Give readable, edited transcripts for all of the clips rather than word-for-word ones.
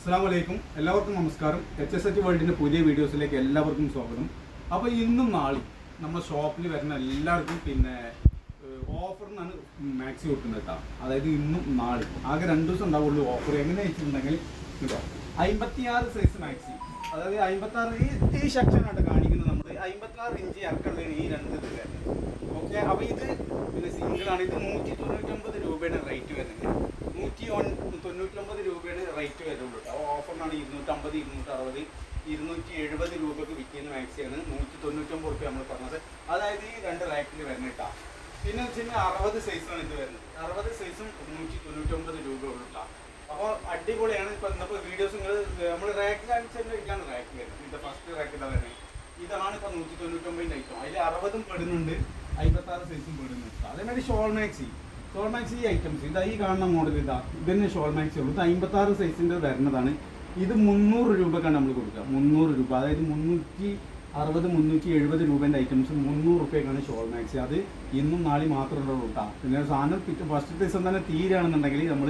അസ്സലാമലൈക്കും, എല്ലാവർക്കും നമസ്കാരം. HSH വേൾഡിൻ്റെ പുതിയ വീഡിയോസിലേക്ക് എല്ലാവർക്കും സ്വാഗതം. അപ്പോൾ ഇന്നും നാളെയും നമ്മുടെ ഷോപ്പിൽ വരുന്ന എല്ലാവർക്കും ഓഫറിനാണ് മാക്സി കൊടുക്കുന്നത് കേട്ടോ. അതായത് ഇന്നും നാളെയും ആകെ 2 ദിവസം ഉണ്ടാവുള്ളൂ ഓഫർ. എങ്ങനെ വെച്ചിട്ടുണ്ടെങ്കിൽ കേട്ടോ, 56 സൈസ് മാക്സി, അതായത് 56 ഈ സെക്ഷനായിട്ട് കാണിക്കുന്നത് നമ്മൾ 56 ഇഞ്ച് ഇറക്കുള്ളതാണ് ഈ 2 ഇത് വരുന്നത്. ഓക്കെ, അപ്പോൾ ഇത് സിംഗിളാണ്. ഇത് 199 രൂപയാണ് റേറ്റ് വരുന്നത്. 199 രൂപയാണ് റേറ്റ് വരുള്ളൂ. ഓഫറിനാണ് 250, 260, 270 രൂപക്ക് വിൽക്കുന്ന മാക്സിയാണ് 199 രൂപ നമ്മൾ പറഞ്ഞത്. അതായത് ഈ 2 റാക്കിൽ വരുന്ന കേട്ടോ. പിന്നെ വെച്ച് കഴിഞ്ഞാൽ 60 സൈസാണ് ഇത് വരുന്നത്. 60 സൈസും 199 രൂപ ഉള്ളൂ കേട്ടോ. അപ്പോൾ അടിപൊളിയാണ്. ഇപ്പോൾ ഇന്നപ്പോൾ വീഡിയോസ് നമ്മൾ റാക്കിൽ അനുസരിച്ചാണ് റാക്ക് വരുന്നത്. ഇത് ഫസ്റ്റ് റാക്കിലാണ് വരുന്നത്. ഇതാണ് ഇപ്പോൾ 199 ഐറ്റം. അതിൽ 60 പെടുന്നുണ്ട്, 56 സൈസും പെടുന്നുണ്ട്. അതേമാതിരി ഷോൾ മാക്സി ഈ ഐറ്റംസ് ഇതാ ഈ കാണുന്ന മോഡൽ ഇതിന് ഷോൾ മാക്സി ഉള്ളൂ. ഇത് 56 സൈസിൻ്റെ വരുന്നതാണ്. ഇത് 300 രൂപക്കാണ് നമ്മൾ കൊടുക്കുക. 300 രൂപ, അതായത് 360, 370 രൂപേൻ്റെ ഐറ്റംസ് 300 രൂപയ്ക്കാണ് ഷോൾ മാക്സി. അത് ഇന്നും നാളെയും മാത്രമേ ഉള്ളൂ കേട്ടോ. പിന്നെ സാധനം ഫസ്റ്റ് ദിവസം തന്നെ തീരുകയാണെന്നുണ്ടെങ്കിൽ നമ്മൾ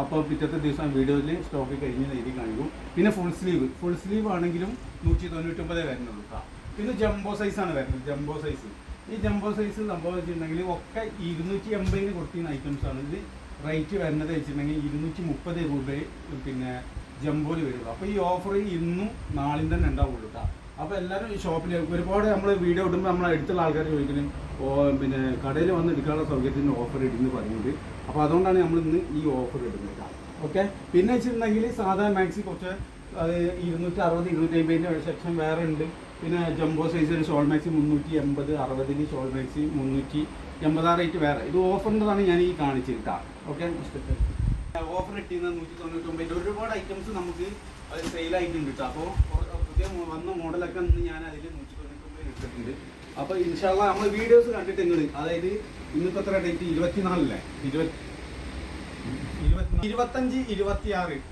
അപ്പോൾ പിറ്റത്തെ ദിവസം വീഡിയോയിൽ സ്റ്റോക്ക് കഴിഞ്ഞ രീതി കാണിക്കും. പിന്നെ ഫുൾ സ്ലീവ് ആണെങ്കിലും 199 വരുന്നുള്ളൂ കേട്ടോ. പിന്നെ ജംബോ സൈസാണ് വരുന്നത്. ഈ ജംബോ സൈസ് സംഭവം വെച്ചിട്ടുണ്ടെങ്കിൽ ഒക്കെ 280 കൊടുക്കുന്ന ഐറ്റംസാണ്. ഇത് റേറ്റ് വരുന്നത് വെച്ചിട്ടുണ്ടെങ്കിൽ 230 രൂപ പിന്നെ ജംബോയിൽ വരുള്ളൂ. അപ്പോൾ ഈ ഓഫർ ഇന്നും നാളെയും തന്നെ ഉണ്ടാവുള്ളൂ കേട്ടോ. അപ്പോൾ എല്ലാവരും ഈ ഷോപ്പിൽ ഒരുപാട് നമ്മൾ വീഡിയോ ഇടുമ്പോൾ നമ്മൾ അടുത്തുള്ള ആൾക്കാർ ചോദിക്കലും പിന്നെ കടയിൽ വന്ന് എടുക്കാനുള്ള സൗകര്യത്തിന് ഓഫർ ഇടുന്നു പറയുന്നത്. അപ്പോൾ അതുകൊണ്ടാണ് നമ്മൾ ഇന്ന് ഈ ഓഫർ ഇടുന്നത് കേട്ടോ. ഓക്കെ, പിന്നെ വെച്ചിട്ടുണ്ടെങ്കിൽ സാധാരണ മാക്സി കുറച്ച് 260, 250 സെക്ഷൻ വേറെ ഉണ്ട്. പിന്നെ ജംബോ സൈസിൽ shawl maxi 380, 60 shawl maxi 380 rate വേറെ. ഇത് ഓഫറിൻ്റെതാണ് ഞാൻ ഈ കാണിച്ചത് കേട്ടോ. ഓക്കെ, ഓഫർ ഇട്ടിരുന്ന 199 ഒരുപാട് ഐറ്റംസ് നമുക്ക് അത് സെയിലായിട്ടുണ്ട് കേട്ടോ. അപ്പോൾ പുതിയ വന്ന മോഡലൊക്കെ ഞാൻ അതിൽ 199 ഇട്ടിട്ടുണ്ട്. അപ്പോൾ ഇൻഷാല്ലാ നമ്മൾ വീഡിയോസ് കണ്ടിട്ട് നിങ്ങൾ, അതായത് ഇന്നിപ്പോൾ എത്ര ഡേറ്റ്, 24 25, 26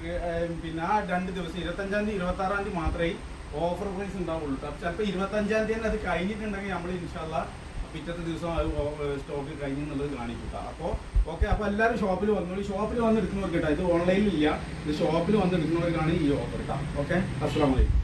പിന്നെ ആ 2 ദിവസം 25-ാം തീയതി 26-ാം തീയതി മാത്രമേ ഓഫർ പ്രൈസ് ഉണ്ടാവുള്ളൂ. ചിലപ്പോൾ 25-ാം തീയതി തന്നെ അത് കഴിഞ്ഞിട്ടുണ്ടെങ്കിൽ നമ്മൾ ഇൻഷാല്ലാ പിറ്റത്തെ ദിവസം സ്റ്റോക്ക് കഴിഞ്ഞെന്നുള്ളത് കാണിക്കുക. അപ്പോൾ ഓക്കെ, അപ്പോൾ എല്ലാവരും ഷോപ്പിൽ വന്നോളൂ. ഷോപ്പിൽ വന്ന് എടുക്കുന്നവർക്ക് കേട്ടോ. ഇത് ഓൺലൈനിൽ ഇല്ല, ഇത് ഷോപ്പിൽ വന്ന് എടുക്കുന്നവർക്കാണ് ഈ ഓഫർ കേട്ടോ. ഓക്കെ, അസ്സലാമു അലൈക്കും.